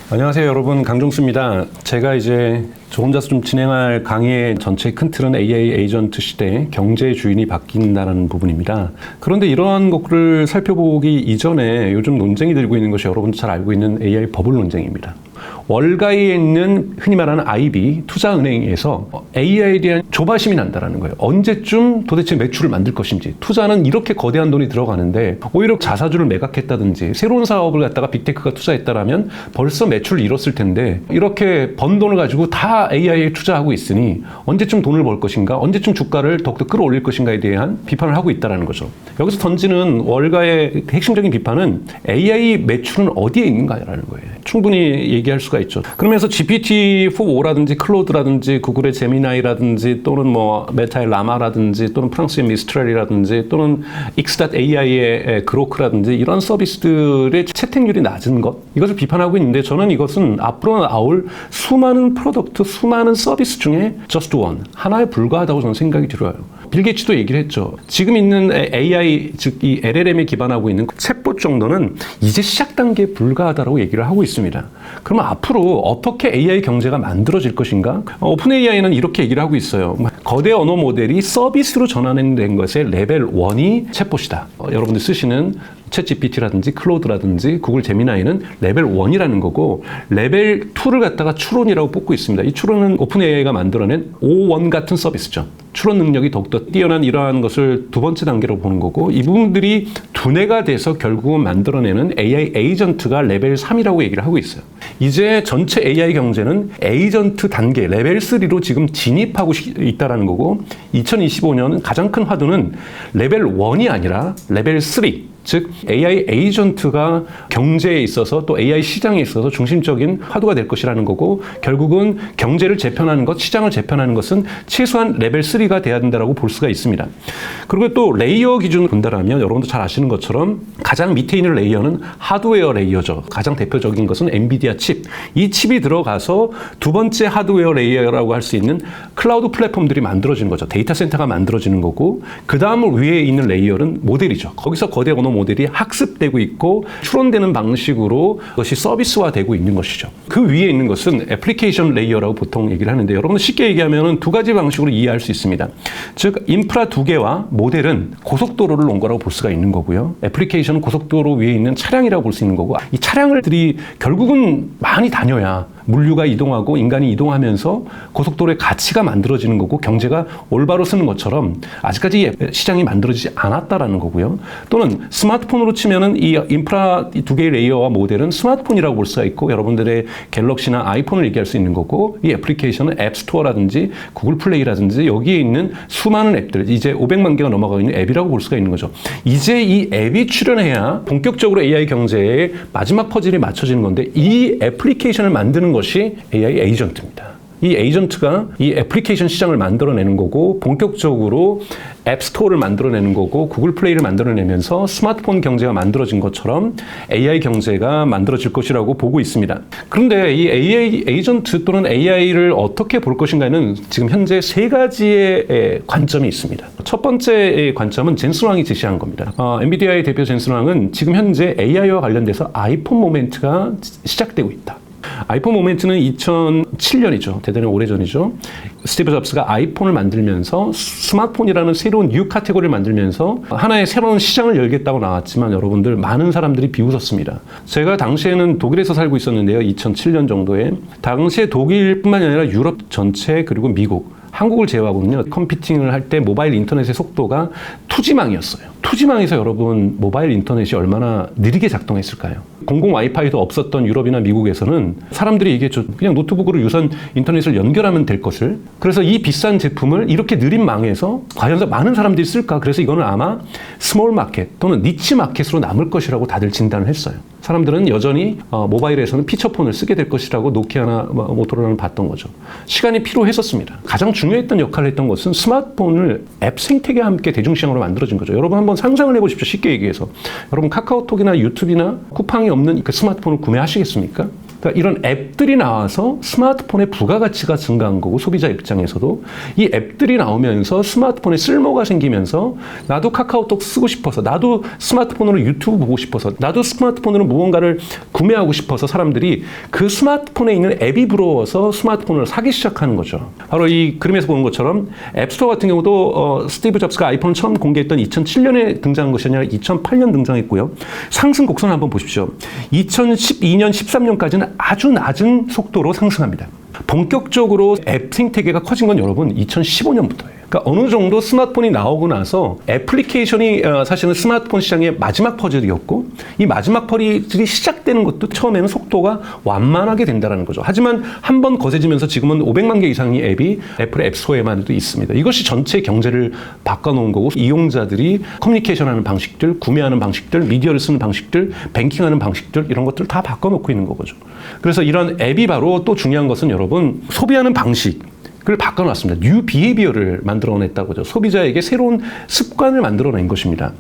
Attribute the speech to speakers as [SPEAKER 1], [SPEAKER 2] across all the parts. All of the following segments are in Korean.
[SPEAKER 1] 안녕하세요 여러분, 강종수입니다. 제가 이제 저 혼자서 좀 진행할 강의의 전체 큰 틀은 AI 에이전트 시대 경제의 주인이 바뀐다는 부분입니다. 그런데 이러한 것들을 살펴보기 이전에 요즘 논쟁이 들고 있는 것이 여러분도 잘 알고 있는 AI 버블 논쟁입니다. 월가에 있는 흔히 말하는 IB 투자은행에서 AI에 대한 조바심이 난다라는 거예요. 언제쯤 도대체 매출을 만들 것인지. 투자는 이렇게 거대한 돈이 들어가는데 오히려 자사주를 매각했다든지 새로운 사업을 갖다가 빅테크가 투자했다라면 벌써 매출을 잃었을 텐데 이렇게 번 돈을 가지고 다 AI에 투자하고 있으니 언제쯤 돈을 벌 것인가, 언제쯤 주가를 더욱더 끌어올릴 것인가에 대한 비판을 하고 있다는 거죠. 여기서 던지는 월가의 핵심적인 비판은 AI 매출은 어디에 있는가라는 거예요. 충분히 얘기할 수가 있죠. 그러면서 GPT-4라든지 클로드라든지 구글의 제미나이라든지 또는 뭐 메타의 라마라든지 또는 프랑스의 미스트랄이라든지 또는 X.AI의 그로크라든지 이런 서비스들의 채택률이 낮은 것, 이것을 비판하고 있는데 저는 이것은 앞으로 나올 수많은 프로덕트, 수많은 서비스 중에 just one, 하나에 불과하다고 저는 생각이 들어요. 빌 게이츠도 얘기를 했죠. 지금 있는 AI, 즉 이 LLM에 기반하고 있는 챗봇 정도는 이제 시작 단계에 불과하다고 얘기를 하고 있습니다. 그러면 앞으로 어떻게 AI 경제가 만들어질 것인가? 오픈 AI는 이렇게 얘기를 하고 있어요. 거대 언어 모델이 서비스로 전환된 것의 레벨 1이 챗봇이다. 여러분들 쓰시는 챗GPT라든지 클로드라든지 구글 제미나이는 레벨 1이라는 거고 레벨 2를 갖다가 추론이라고 뽑고 있습니다. 이 추론은 오픈 AI가 만들어낸 O1 같은 서비스죠. 추론 능력이 더욱더 뛰어난 이러한 것을 두 번째 단계로 보는 거고 이 부분들이 두뇌가 돼서 결국은 만들어내는 AI 에이전트가 레벨 3이라고 얘기를 하고 있어요. 이제 전체 AI 경제는 에이전트 단계 레벨 3로 지금 진입하고 있다는 거고 2025년 가장 큰 화두는 레벨 1이 아니라 레벨 3, 즉 AI 에이전트가 경제에 있어서 또 AI 시장에 있어서 중심적인 화두가 될 것이라는 거고 결국은 경제를 재편하는 것, 시장을 재편하는 것은 최소한 레벨 3가 돼야 된다고 볼 수가 있습니다. 그리고 또 레이어 기준으로 본다라면 여러분도 잘 아시는 것처럼 가장 밑에 있는 레이어는 하드웨어 레이어죠. 가장 대표적인 것은 엔비디아 칩. 이 칩이 들어가서 두 번째 하드웨어 레이어라고 할 수 있는 클라우드 플랫폼들이 만들어지는 거죠. 데이터 센터가 만들어지는 거고 그 다음 위에 있는 레이어는 모델이죠. 거기서 거대 언어 모델이 학습되고 있고 추론되는 방식으로 그것이 서비스화되고 있는 것이죠. 그 위에 있는 것은 애플리케이션 레이어라고 보통 얘기를 하는데 여러분 쉽게 얘기하면 두 가지 방식으로 이해할 수 있습니다. 즉 인프라 두 개와 모델은 고속도로를 놓은 거라고 볼 수가 있는 거고요. 애플리케이션은 고속도로 위에 있는 차량이라고 볼 수 있는 거고 이 차량들이 결국은 많이 다녀야 물류가 이동하고 인간이 이동하면서 고속도로의 가치가 만들어지는 거고 경제가 올바로 쓰는 것처럼 아직까지 시장이 만들어지지 않았다라는 거고요. 또는 스마트폰으로 치면은 이 인프라 두 개의 레이어와 모델은 스마트폰이라고 볼 수가 있고 여러분들의 갤럭시나 아이폰을 얘기할 수 있는 거고 이 애플리케이션은 앱스토어라든지 구글 플레이라든지 여기에 있는 수많은 앱들 이제 500만 개가 넘어가고 있는 앱이라고 볼 수가 있는 거죠. 이제 이 앱이 출현해야 본격적으로 AI 경제의 마지막 퍼즐이 맞춰지는 건데 이 애플리케이션을 만드는 것이 AI 에이전트입니다. 이 에이전트가 이 애플리케이션 시장을 만들어내는 거고 본격적으로 앱스토어를 만들어내는 거고 구글 플레이를 만들어내면서 스마트폰 경제가 만들어진 것처럼 AI 경제가 만들어질 것이라고 보고 있습니다. 그런데 이 AI 에이전트 또는 AI를 어떻게 볼 것인가에는 지금 현재 세 가지의 관점이 있습니다. 첫 번째 관점은 젠슨 왕이 제시한 겁니다. 엔비디아의 대표 젠슨 왕은 지금 현재 AI와 관련돼서 아이폰 모멘트가 시작되고 있다. 아이폰 모멘트는 2007년이죠. 대단히 오래전이죠. 스티브 잡스가 아이폰을 만들면서 스마트폰이라는 새로운 뉴 카테고리를 만들면서 하나의 새로운 시장을 열겠다고 나왔지만 여러분들 많은 사람들이 비웃었습니다. 제가 당시에는 독일에서 살고 있었는데요. 2007년 정도에 당시에 독일뿐만 아니라 유럽 전체 그리고 미국 한국을 제외하고는요. 컴퓨팅을 할 때 모바일 인터넷의 속도가 2G망이었어요. 2G망에서 여러분 모바일 인터넷이 얼마나 느리게 작동했을까요? 공공 와이파이도 없었던 유럽이나 미국에서는 사람들이 얘기했죠. 그냥 노트북으로 유선 인터넷을 연결하면 될 것을. 그래서 이 비싼 제품을 이렇게 느린 망에서 과연 많은 사람들이 쓸까? 그래서 이거는 아마 스몰 마켓 또는 니치 마켓으로 남을 것이라고 다들 진단을 했어요. 사람들은 여전히 모바일에서는 피처폰을 쓰게 될 것이라고 노키아나 모토로라는 봤던 거죠. 시간이 필요했었습니다. 가장 중요했던 역할을 했던 것은 스마트폰을 앱 생태계와 함께 대중시장으로 만들어진 거죠. 여러분 한번 상상을 해보십시오. 쉽게 얘기해서. 여러분 카카오톡이나 유튜브나 쿠팡이 없는 그 스마트폰을 구매하시겠습니까? 그러니까 이런 앱들이 나와서 스마트폰의 부가가치가 증가한 거고, 소비자 입장에서도 이 앱들이 나오면서 스마트폰에 쓸모가 생기면서 나도 카카오톡 쓰고 싶어서, 나도 스마트폰으로 유튜브 보고 싶어서, 나도 스마트폰으로 무언가를 구매하고 싶어서 사람들이 그 스마트폰에 있는 앱이 부러워서 스마트폰을 사기 시작하는 거죠. 바로 이 그림에서 보는 것처럼 앱스토어 같은 경우도 스티브 잡스가 아이폰을 처음 공개했던 2007년에 등장한 것이 아니라 2008년 등장했고요. 상승 곡선을 한번 보십시오. 2012년, 13년까지는 아주 낮은 속도로 상승합니다. 본격적으로 앱 생태계가 커진 건 여러분 2015년부터예요. 그러니까 어느 정도 스마트폰이 나오고 나서 애플리케이션이 사실은 스마트폰 시장의 마지막 퍼즐이었고, 이 마지막 퍼즐이 시작되는 것도 처음에는 속도가 완만하게 된다는 거죠. 하지만 한번 거세지면서 지금은 500만 개 이상의 앱이 애플 앱스토어에만도 있습니다. 이것이 전체 경제를 바꿔놓은 거고, 이용자들이 커뮤니케이션하는 방식들, 구매하는 방식들, 미디어를 쓰는 방식들, 뱅킹하는 방식들, 이런 것들을 다 바꿔놓고 있는 거죠. 그래서 이런 앱이 바로 또 중요한 것은 여러분, 소비하는 방식 을 바꿔놨습니다. 뉴 비헤비어를 만들어냈다고 하죠. 소비자에게 새로운 습관을 만들어낸 것입니다.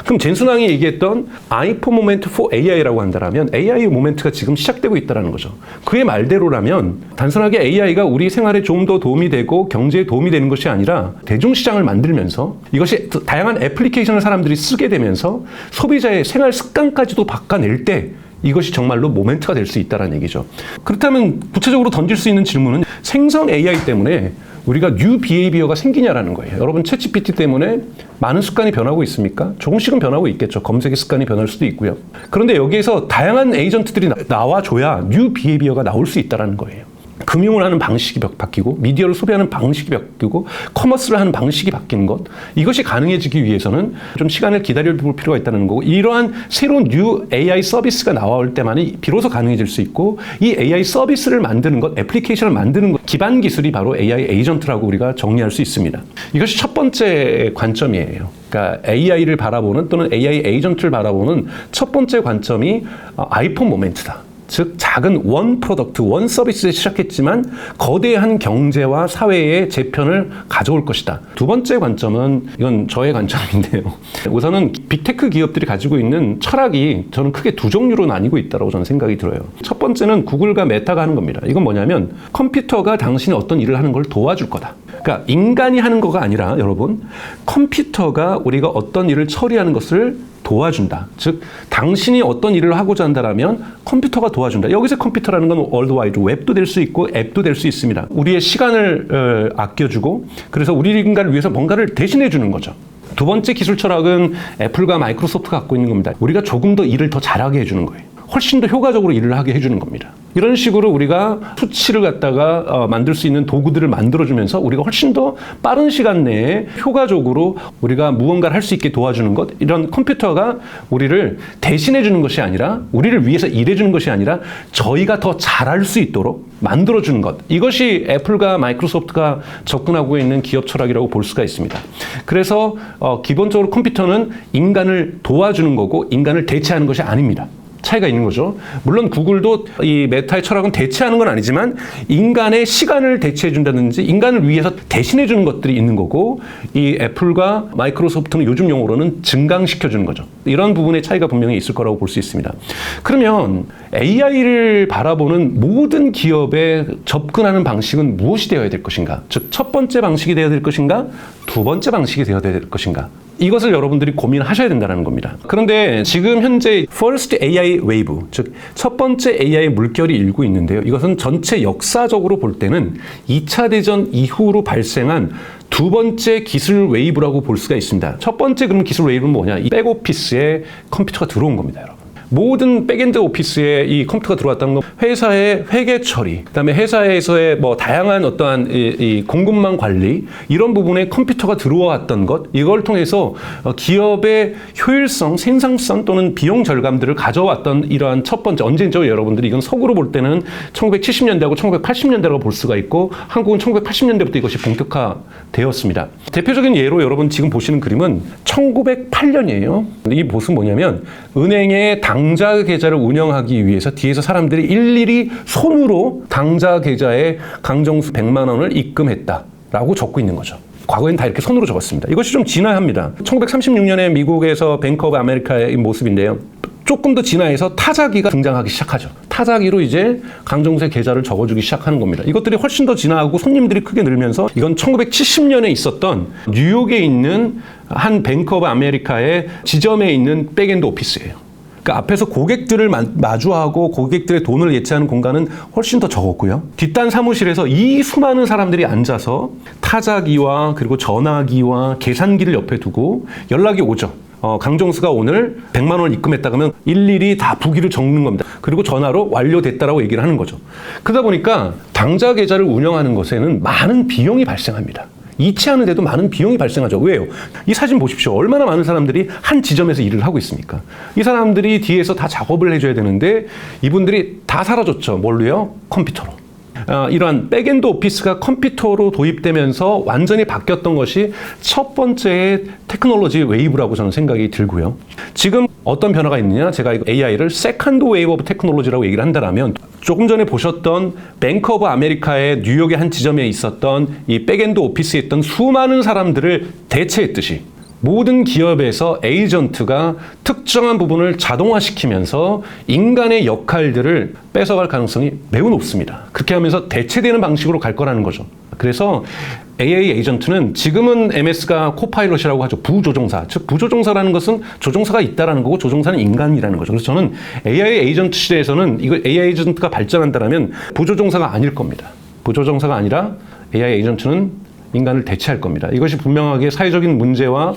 [SPEAKER 1] 그럼 젠순왕이 얘기했던 아이폰 모멘트 for AI라고 한다면 AI 모멘트가 지금 시작되고 있다는 거죠. 그의 말대로라면 단순하게 AI가 우리 생활에 좀 더 도움이 되고 경제에 도움이 되는 것이 아니라 대중시장을 만들면서 이것이 다양한 애플리케이션을 사람들이 쓰게 되면서 소비자의 생활 습관까지도 바꿔낼 때 이것이 정말로 모멘트가 될 수 있다는 얘기죠. 그렇다면 구체적으로 던질 수 있는 질문은 생성 AI 때문에 우리가 뉴 비헤이비어가 생기냐라는 거예요. 여러분 챗GPT 때문에 많은 습관이 변하고 있습니까? 조금씩은 변하고 있겠죠. 검색의 습관이 변할 수도 있고요. 그런데 여기에서 다양한 에이전트들이 나와줘야 뉴 비헤이비어가 나올 수 있다는 거예요. 금융을 하는 방식이 바뀌고, 미디어를 소비하는 방식이 바뀌고, 커머스를 하는 방식이 바뀌는 것, 이것이 가능해지기 위해서는 좀 시간을 기다려볼 필요가 있다는 거고, 이러한 새로운 뉴 AI 서비스가 나올 때만이 비로소 가능해질 수 있고, 이 AI 서비스를 만드는 것, 애플리케이션을 만드는 것, 기반 기술이 바로 AI 에이전트라고 우리가 정리할 수 있습니다. 이것이 첫 번째 관점이에요. 그러니까 AI를 바라보는, 또는 AI 에이전트를 바라보는 첫 번째 관점이 아이폰 모멘트다. 즉 작은 원 프로덕트, 원 서비스에 시작했지만 거대한 경제와 사회의 재편을 가져올 것이다. 두 번째 관점은, 이건 저의 관점인데요. 우선은 빅테크 기업들이 가지고 있는 철학이 저는 크게 두 종류로 나뉘고 있다고 저는 생각이 들어요. 첫 번째는 구글과 메타가 하는 겁니다. 이건 뭐냐면 컴퓨터가 당신이 어떤 일을 하는 걸 도와줄 거다. 그러니까 인간이 하는 거가 아니라 여러분, 컴퓨터가 우리가 어떤 일을 처리하는 것을 도와준다. 즉 당신이 어떤 일을 하고자 한다면 컴퓨터가 도와준다. 여기서 컴퓨터라는 건 월드와이드 웹도 될 수 있고 앱도 될 수 있습니다. 우리의 시간을 아껴주고, 그래서 우리 인간을 위해서 뭔가를 대신해 주는 거죠. 두 번째 기술 철학은 애플과 마이크로소프트가 갖고 있는 겁니다. 우리가 조금 더 일을 더 잘하게 해주는 거예요. 훨씬 더 효과적으로 일을 하게 해주는 겁니다. 이런 식으로 우리가 수치를 갖다가 만들 수 있는 도구들을 만들어주면서 우리가 훨씬 더 빠른 시간 내에 효과적으로 우리가 무언가를 할 수 있게 도와주는 것, 이런 컴퓨터가 우리를 대신해주는 것이 아니라, 우리를 위해서 일해주는 것이 아니라 저희가 더 잘할 수 있도록 만들어주는 것, 이것이 애플과 마이크로소프트가 접근하고 있는 기업 철학이라고 볼 수가 있습니다. 그래서 기본적으로 컴퓨터는 인간을 도와주는 거고 인간을 대체하는 것이 아닙니다. 차이가 있는 거죠. 물론 구글도 이 메타의 철학은 대체하는 건 아니지만 인간의 시간을 대체해 준다든지 인간을 위해서 대신해 주는 것들이 있는 거고, 이 애플과 마이크로소프트는 요즘 용어로는 증강시켜 주는 거죠. 이런 부분의 차이가 분명히 있을 거라고 볼 수 있습니다. 그러면 AI를 바라보는 모든 기업에 접근하는 방식은 무엇이 되어야 될 것인가? 즉 첫 번째 방식이 되어야 될 것인가? 두 번째 방식이 되어야 될 것인가? 이것을 여러분들이 고민하셔야 된다는 겁니다. 그런데 지금 현재 First AI Wave, 즉 첫 번째 AI 물결이 일고 있는데요. 이것은 전체 역사적으로 볼 때는 2차 대전 이후로 발생한 두 번째 기술 웨이브라고 볼 수가 있습니다. 첫 번째 그럼 기술 웨이브는 뭐냐? 이 백오피스에 컴퓨터가 들어온 겁니다, 여러분. 모든 백엔드 오피스에 이 컴퓨터가 들어왔다는 건 회사의 회계 처리, 그다음에 회사에서의 뭐 다양한 어떠한 이 공급망 관리, 이런 부분에 컴퓨터가 들어왔던 것, 이걸 통해서 기업의 효율성, 생산성 또는 비용 절감들을 가져왔던 이러한 첫 번째, 언제죠 여러분들이? 이건 서구로 볼 때는 1970년대하고 1980년대라고 볼 수가 있고, 한국은 1980년대부터 이것이 본격화되었습니다. 대표적인 예로 여러분 지금 보시는 그림은 1908년이에요. 이 모습은 뭐냐면 은행의 당좌 계좌를 운영하기 위해서 뒤에서 사람들이 일일이 손으로 당좌 계좌에 강정수 100만 원을 입금했다라고 적고 있는 거죠. 과거엔 다 이렇게 손으로 적었습니다. 이것이 좀 진화합니다. 1936년에 미국에서 뱅크 오브 아메리카의 모습인데요. 조금 더 진화해서 타자기가 등장하기 시작하죠. 타자기로 이제 강정수의 계좌를 적어주기 시작하는 겁니다. 이것들이 훨씬 더 진화하고 손님들이 크게 늘면서 이건 1970년에 있었던 뉴욕에 있는 한 뱅크 오브 아메리카의 지점에 있는 백엔드 오피스예요. 그러니까 앞에서 고객들을 마주하고 고객들의 돈을 예치하는 공간은 훨씬 더 적었고요. 뒷단 사무실에서 이 수많은 사람들이 앉아서 타자기와 그리고 전화기와 계산기를 옆에 두고 연락이 오죠. 강정수가 오늘 100만 원을 입금했다 그러면 일일이 다 부기를 적는 겁니다. 그리고 전화로 완료됐다라고 얘기를 하는 거죠. 그러다 보니까 당좌 계좌를 운영하는 것에는 많은 비용이 발생합니다. 이체하는 데도 많은 비용이 발생하죠. 왜요? 이 사진 보십시오. 얼마나 많은 사람들이 한 지점에서 일을 하고 있습니까? 이 사람들이 뒤에서 다 작업을 해줘야 되는데 이분들이 다 사라졌죠. 뭘로요? 컴퓨터로. 이러한 백엔드 오피스가 컴퓨터로 도입되면서 완전히 바뀌었던 것이 첫 번째 테크놀로지 웨이브라고 저는 생각이 들고요. 지금 어떤 변화가 있느냐? 제가 AI를 세컨드 웨이브 오브 테크놀로지라고 얘기를 한다면 조금 전에 보셨던 뱅크 오브 아메리카의 뉴욕의 한 지점에 있었던 이 백엔드 오피스에 있던 수많은 사람들을 대체했듯이 모든 기업에서 에이전트가 특정한 부분을 자동화시키면서 인간의 역할들을 뺏어갈 가능성이 매우 높습니다. 그렇게 하면서 대체되는 방식으로 갈 거라는 거죠. 그래서 AI 에이전트는 지금은 MS가 코파일럿이라고 하죠. 부조종사. 즉 부조종사라는 것은 조종사가 있다라는 거고 조종사는 인간이라는 거죠. 그래서 저는 AI 에이전트 시대에서는 이거 AI 에이전트가 발전한다면 부조종사가 아닐 겁니다. 부조종사가 아니라 AI 에이전트는 인간을 대체할 겁니다. 이것이 분명하게 사회적인 문제와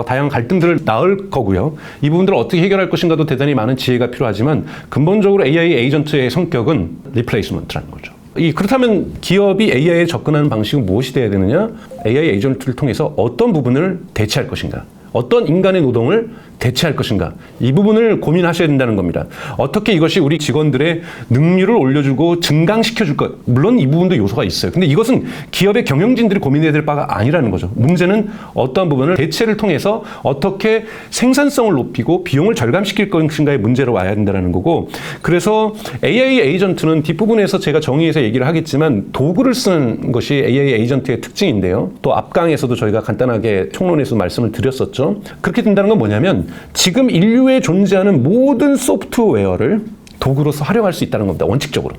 [SPEAKER 1] 다양한 갈등들을 낳을 거고요. 이 부분들을 어떻게 해결할 것인가도 대단히 많은 지혜가 필요하지만 근본적으로 AI 에이전트의 성격은 리플레이스먼트라는 거죠. 그렇다면 기업이 AI에 접근하는 방식은 무엇이 돼야 되느냐? AI 에이전트를 통해서 어떤 부분을 대체할 것인가? 어떤 인간의 노동을 대체할 것인가? 이 부분을 고민하셔야 된다는 겁니다. 어떻게 이것이 우리 직원들의 능률을 올려주고 증강시켜줄 것. 물론 이 부분도 요소가 있어요. 근데 이것은 기업의 경영진들이 고민해야 될 바가 아니라는 거죠. 문제는 어떤 부분을 대체를 통해서 어떻게 생산성을 높이고 비용을 절감시킬 것인가의 문제로 와야 된다는 거고, 그래서 AI 에이전트는 뒷부분에서 제가 정의해서 얘기를 하겠지만 도구를 쓰는 것이 AI 에이전트의 특징인데요. 또 앞강에서도 저희가 간단하게 총론에서 말씀을 드렸었죠. 그렇게 된다는 건 뭐냐면 지금 인류에 존재하는 모든 소프트웨어를 도구로서 활용할 수 있다는 겁니다. 원칙적으로.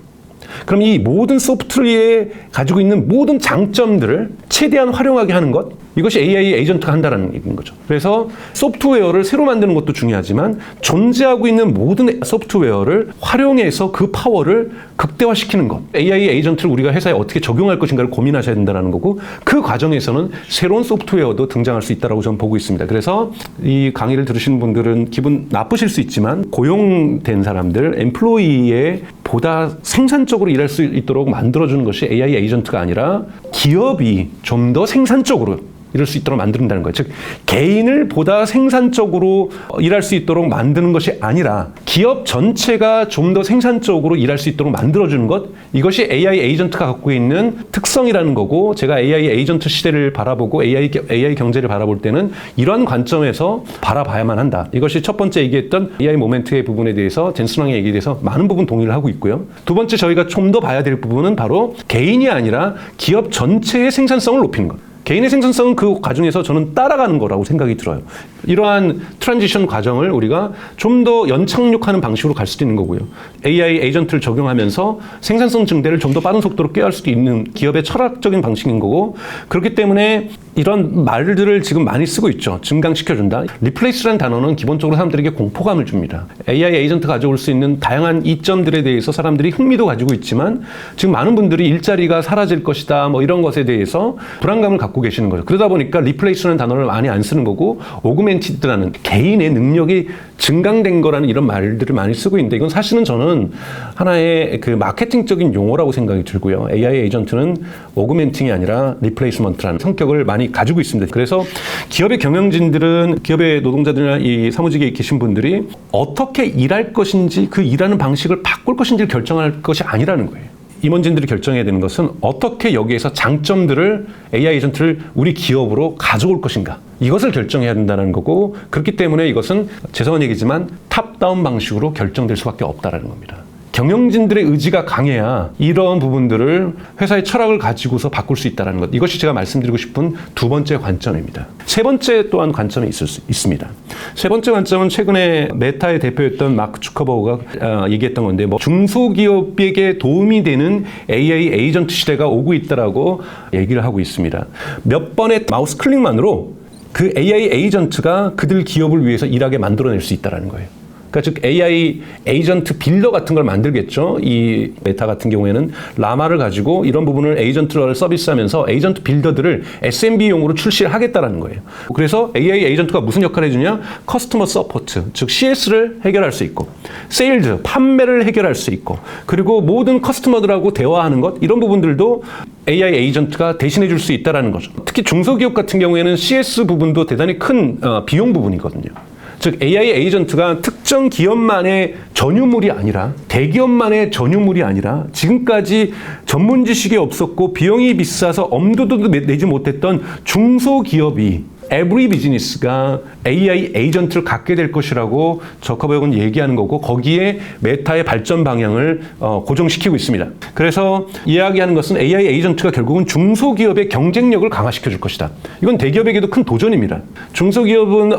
[SPEAKER 1] 그럼 이 모든 소프트웨어에 가지고 있는 모든 장점들을 최대한 활용하게 하는 것, 이것이 AI 에이전트가 한다는 얘기인 거죠. 그래서 소프트웨어를 새로 만드는 것도 중요하지만 존재하고 있는 모든 소프트웨어를 활용해서 그 파워를 극대화시키는 것. AI 에이전트를 우리가 회사에 어떻게 적용할 것인가를 고민하셔야 된다는 거고, 그 과정에서는 새로운 소프트웨어도 등장할 수 있다고 저는 보고 있습니다. 그래서 이 강의를 들으시는 분들은 기분 나쁘실 수 있지만 고용된 사람들, 엠플로이에 보다 생산적으로 일할 수 있도록 만들어주는 것이 AI 에이전트가 아니라 기업이 좀 더 생산적으로 이럴 수 있도록 만든다는 거예요. 즉 개인을 보다 생산적으로 일할 수 있도록 만드는 것이 아니라 기업 전체가 좀 더 생산적으로 일할 수 있도록 만들어주는 것, 이것이 AI 에이전트가 갖고 있는 특성이라는 거고, 제가 AI 에이전트 시대를 바라보고 AI 경제를 바라볼 때는 이러한 관점에서 바라봐야만 한다. 이것이 첫 번째 얘기했던 AI 모멘트의 부분에 대해서 젠슨왕의 얘기에 대해서 많은 부분 동의를 하고 있고요. 두 번째 저희가 좀 더 봐야 될 부분은 바로 개인이 아니라 기업 전체의 생산성을 높이는 것. 개인의 생산성은 그 과정에서 저는 따라가는 거라고 생각이 들어요. 이러한 트랜지션 과정을 우리가 좀 더 연착륙하는 방식으로 갈 수도 있는 거고요. AI 에이전트를 적용하면서 생산성 증대를 좀 더 빠른 속도로 꾀할 수도 있는 기업의 철학적인 방식인 거고, 그렇기 때문에 이런 말들을 지금 많이 쓰고 있죠. 증강시켜준다. 리플레이스라는 단어는 기본적으로 사람들에게 공포감을 줍니다. AI 에이전트가 가져올 수 있는 다양한 이점들에 대해서 사람들이 흥미도 가지고 있지만 지금 많은 분들이 일자리가 사라질 것이다 뭐 이런 것에 대해서 불안감을 갖고 계시는 거죠. 그러다 보니까 리플레이스라는 단어를 많이 안 쓰는 거고, 오그멘티드라는 개인의 능력이 증강된 거라는 이런 말들을 많이 쓰고 있는데, 이건 사실은 저는 하나의 그 마케팅적인 용어라고 생각이 들고요. AI 에이전트는 오그멘팅이 아니라 리플레이스먼트라는 성격을 많이 가지고 있습니다. 그래서 기업의 경영진들은, 기업의 노동자들이나 이 사무직에 계신 분들이 어떻게 일할 것인지, 그 일하는 방식을 바꿀 것인지를 결정할 것이 아니라는 거예요. 임원진들이 결정해야 되는 것은 어떻게 여기에서 장점들을, AI 에이전트를 우리 기업으로 가져올 것인가, 이것을 결정해야 된다는 거고, 그렇기 때문에 이것은 죄송한 얘기지만 탑다운 방식으로 결정될 수밖에 없다는 겁니다. 경영진들의 의지가 강해야 이런 부분들을 회사의 철학을 가지고서 바꿀 수 있다는 것. 이것이 제가 말씀드리고 싶은 두 번째 관점입니다. 세 번째 또한 관점이 있을 수 있습니다. 세 번째 관점은 최근에 메타의 대표였던 마크 주커버그가 얘기했던 건데, 중소기업에게 도움이 되는 AI 에이전트 시대가 오고 있다라고 얘기를 하고 있습니다. 몇 번의 마우스 클릭만으로 그 AI 에이전트가 그들 기업을 위해서 일하게 만들어낼 수 있다는 거예요. 그러니까 즉 AI 에이전트 빌더 같은 걸 만들겠죠. 이 메타 같은 경우에는 라마를 가지고 이런 부분을 에이전트를 서비스하면서 에이전트 빌더들을 SMB용으로 출시를 하겠다라는 거예요. 그래서 AI 에이전트가 무슨 역할을 해주냐? 커스터머 서포트, 즉 CS를 해결할 수 있고, 세일즈, 판매를 해결할 수 있고, 그리고 모든 커스터머들하고 대화하는 것, 이런 부분들도 AI 에이전트가 대신해 줄 수 있다는 거죠. 특히 중소기업 같은 경우에는 CS 부분도 대단히 큰 비용 부분이거든요. 즉 AI 에이전트가 특정 기업만의 전유물이 아니라, 대기업만의 전유물이 아니라, 지금까지 전문 지식이 없었고 비용이 비싸서 엄두도 내지 못했던 중소기업이, 에브리 비즈니스가 AI 에이전트를 갖게 될 것이라고 저커버그는 얘기하는 거고, 거기에 메타의 발전 방향을 고정시키고 있습니다. 그래서 이야기하는 것은 AI 에이전트가 결국은 중소기업의 경쟁력을 강화시켜 줄 것이다. 이건 대기업에게도 큰 도전입니다. 중소기업은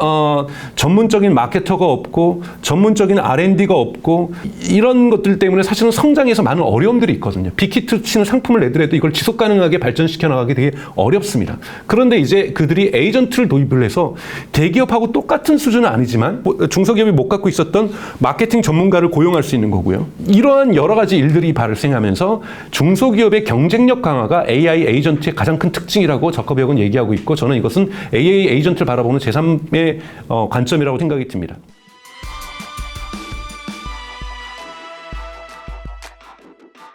[SPEAKER 1] 전문적인 마케터가 없고 전문적인 R&D가 없고 이런 것들 때문에 사실은 성장에서 많은 어려움들이 있거든요. 빅히트 치는 상품을 내더라도 이걸 지속 가능하게 발전시켜 나가기 되게 어렵습니다. 그런데 이제 그들이 에이전트를 도입을 해서 대기업하고 똑같은 수준은 아니지만 중소기업이 못 갖고 있었던 마케팅 전문가를 고용할 수 있는 거고요. 이러한 여러 가지 일들이 발생하면서 중소기업의 경쟁력 강화가 AI 에이전트의 가장 큰 특징이라고 저커버그는 얘기하고 있고, 저는 이것은 AI 에이전트를 바라보는 제3의 관점이라고 생각이 듭니다.